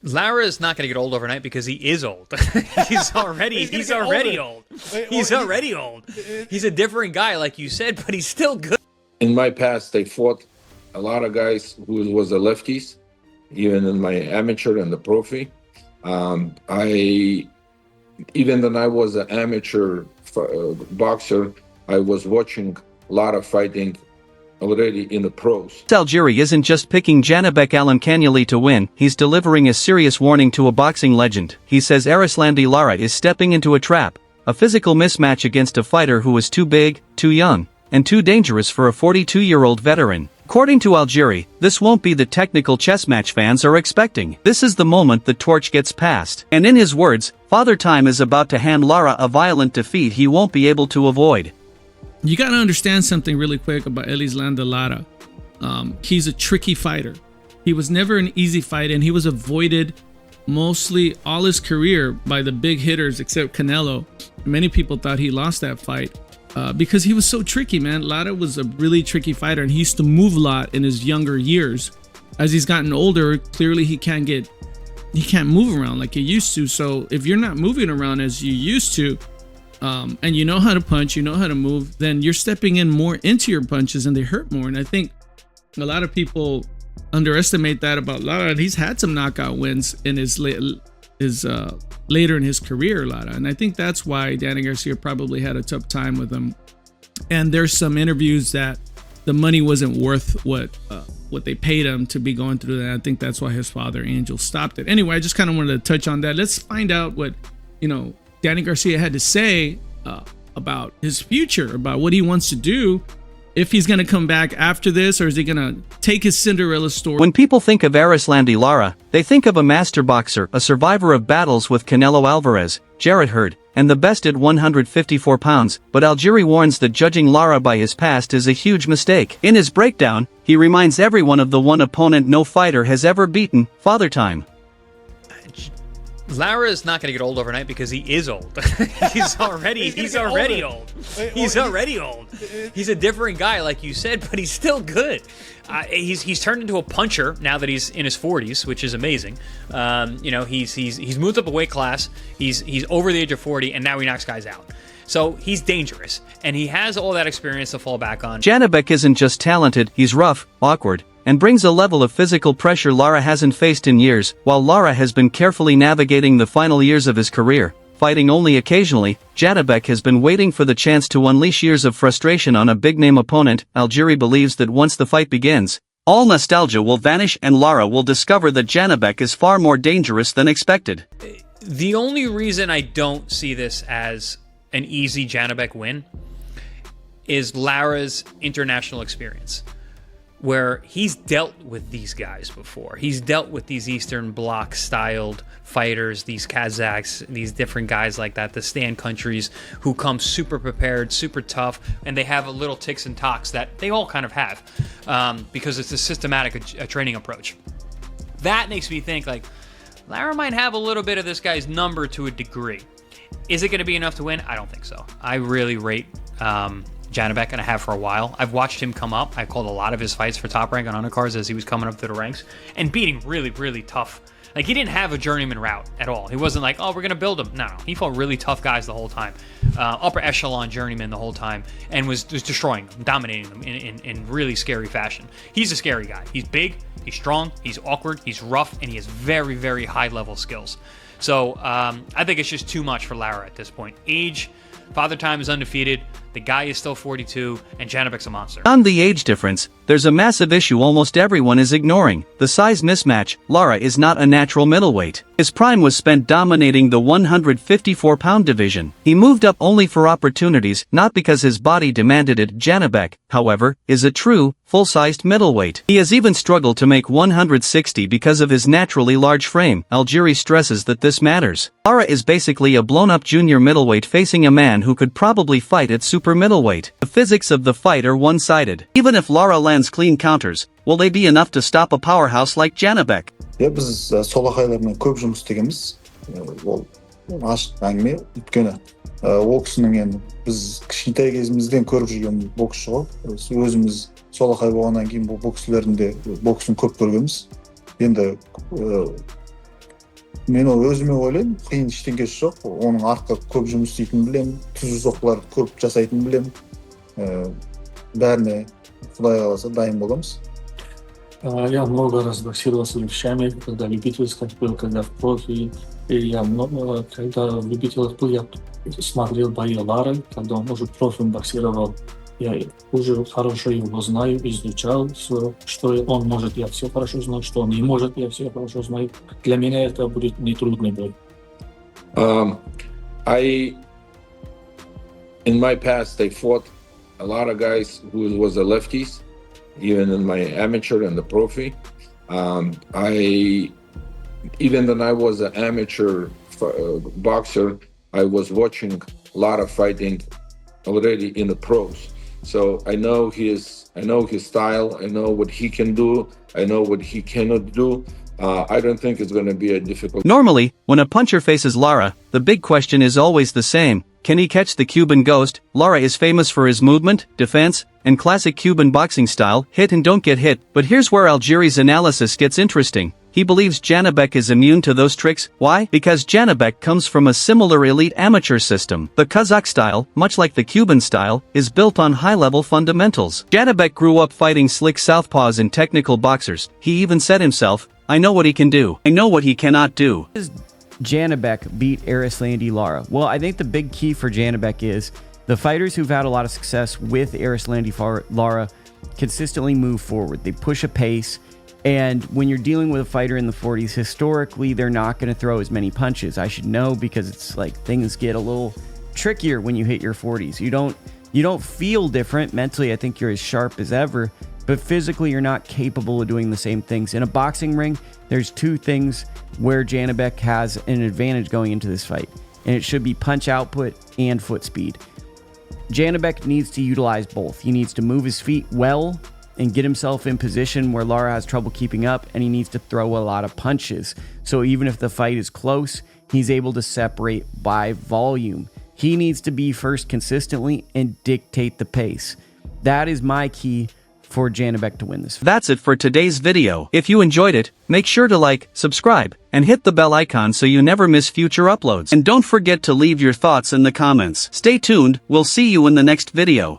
Lara is not going to get old overnight because he is old. he's already old. He's already old. He's a different guy, like you said, but he's still good. In my past, I fought a lot of guys who was the lefties, even in my amateur and the profi. I even when I was an amateur boxer, I was watching a lot of fighting already in the pros. Algieri isn't just picking Janibek Alancanyeli to win, he's delivering a serious warning to a boxing legend. He says Erislandy Lara is stepping into a trap, a physical mismatch against a fighter who is too big, too young, and too dangerous for a 42-year-old veteran. According to Algieri, this won't be the technical chess match fans are expecting. This is the moment the torch gets passed. And in his words, Father Time is about to hand Lara a violent defeat he won't be able to avoid. You got to understand something really quick about Erislandy Lara. He's a tricky fighter. He was never an easy fight, and he was avoided mostly all his career by the big hitters except Canelo. Many people thought he lost that fight because he was so tricky, man. Lara was a really tricky fighter, and he used to move a lot in his younger years. As he's gotten older, clearly he can't move around like he used to. So if you're not moving around as you used to, and you know how to punch, you know how to move, then you're stepping in more into your punches and they hurt more. And I think a lot of people underestimate that about Lara. And he's had some knockout wins in his later in his career, Lara. And I think that's why Danny Garcia probably had a tough time with him. And there's some interviews that the money wasn't worth what they paid him to be going through that. I think that's why his father, Angel, stopped it. Anyway, I just kind of wanted to touch on that. Let's find out what, Danny Garcia had to say about his future, about what he wants to do, if he's going to come back after this, or is he going to take his Cinderella story. When people think of Erislandy Lara, they think of a master boxer, a survivor of battles with Canelo Alvarez, Jarrett Hurd, and the best at 154 pounds, but Algieri warns that judging Lara by his past is a huge mistake. In his breakdown, he reminds everyone of the one opponent no fighter has ever beaten, Father Time. Lara is not going to get old overnight because he is old. he's already old. He's already old. He's a different guy, like you said, but he's still good. He's turned into a puncher now that he's in his 40s, which is amazing. He's moved up a weight class. He's over the age of 40, and now he knocks guys out. So he's dangerous, and he has all that experience to fall back on. Janibek isn't just talented, he's rough, awkward, and brings a level of physical pressure Lara hasn't faced in years. While Lara has been carefully navigating the final years of his career, fighting only occasionally, Janibek has been waiting for the chance to unleash years of frustration on a big-name opponent. Algieri believes that once the fight begins, all nostalgia will vanish and Lara will discover that Janibek is far more dangerous than expected. The only reason I don't see this as an easy Janibek win is Lara's international experience, where he's dealt with these guys before. He's dealt with these Eastern Bloc styled fighters, these Kazakhs, these different guys like that, the stand countries who come super prepared, super tough, and they have a little ticks and talks that they all kind of have because it's a systematic training approach. That makes me think like Lara might have a little bit of this guy's number to a degree. Is it going to be enough to win? I don't think so. I really rate Janibek, and I have for a while. I've watched him come up. I called a lot of his fights for Top Rank on undercards as he was coming up through the ranks and beating really, really tough. Like, he didn't have a journeyman route at all. He wasn't like, oh, we're going to build him. No. He fought really tough guys the whole time. Upper echelon journeyman the whole time, and was destroying them, dominating them in really scary fashion. He's a scary guy. He's big, he's strong, he's awkward, he's rough, and he has very, very high-level skills. So I think it's just too much for Lara at this point. Age, Father Time is undefeated, the guy is still 42, and Janibek's a monster. On the age difference, there's a massive issue almost everyone is ignoring: the size mismatch. Lara is not a natural middleweight. His prime was spent dominating the 154-pound division. He moved up only for opportunities, not because his body demanded it. Janibek, however, is a true, full-sized middleweight. He has even struggled to make 160 because of his naturally large frame. Algieri stresses that this matters. Lara is basically a blown-up junior middleweight facing a man who could probably fight at super middleweight. The physics of the fight are one-sided. Even if Lara lands clean counters, will they be enough to stop a powerhouse like Janibek? Biz solakaylarмен көп жұмыс істегенбіз. Ол ашық әңгіме. Өйткені ол кісінің енді біз кішкентай кезімізден көріп жүрген боксшы ғой. Өзіміз солақай болғаннан кейін бұл боксшылардың да боксын көп көргенбіз. Енді мен өзүмө ойлойм кыйын эчтеңкеси жок. Онун артка көп жумуш істейтинин билем, түзүү сокларды көп жасайтынын билем. Бәріне Кудай кааласа дайын боламыз. Я много раз боксировал с вещами, когда любительских был, когда в профи. И я много, когда в любителях был, я смотрел бои Лары, когда он уже профи боксировал. Я уже хорошо его знаю, изучал все, что он может, я все хорошо знаю, что он не может, я все хорошо знаю. Для меня это будет нетрудный бой. In my past, I fought a lot of guys who was the lefties, even in my amateur and the profi. Even when I was an amateur boxer, I was watching a lot of fighting already in the pros. So I know his style. I know what he can do. I know what he cannot do. I don't think it's going to be a difficult. Normally, when a puncher faces Lara, the big question is always the same. Can he catch the Cuban ghost? Lara is famous for his movement, defense, and classic Cuban boxing style, hit and don't get hit. But here's where Algieri's analysis gets interesting. He believes Janibek is immune to those tricks. Why? Because Janibek comes from a similar elite amateur system. The Kazakh style, much like the Cuban style, is built on high-level fundamentals. Janibek grew up fighting slick southpaws and technical boxers. He even said himself, I know what he can do. I know what he cannot do. Janibek beat Erislandy Lara? Well, I think the big key for Janibek is the fighters who've had a lot of success with Erislandy Lara consistently move forward. They push a pace, and when you're dealing with a fighter in the 40s, historically, they're not going to throw as many punches. I should know because it's like things get a little trickier when you hit your 40s. You don't feel different. Mentally, I think you're as sharp as ever, but physically, you're not capable of doing the same things. In a boxing ring, there's two things where Janibek has an advantage going into this fight, and it should be punch output and foot speed. Janibek needs to utilize both. He needs to move his feet well and get himself in position where Lara has trouble keeping up, and he needs to throw a lot of punches. So even if the fight is close, he's able to separate by volume. He needs to be first consistently and dictate the pace. That is my key for Janibek to win this fight. That's it for today's video. If you enjoyed it, make sure to like, subscribe, and hit the bell icon so you never miss future uploads. And don't forget to leave your thoughts in the comments. Stay tuned, we'll see you in the next video.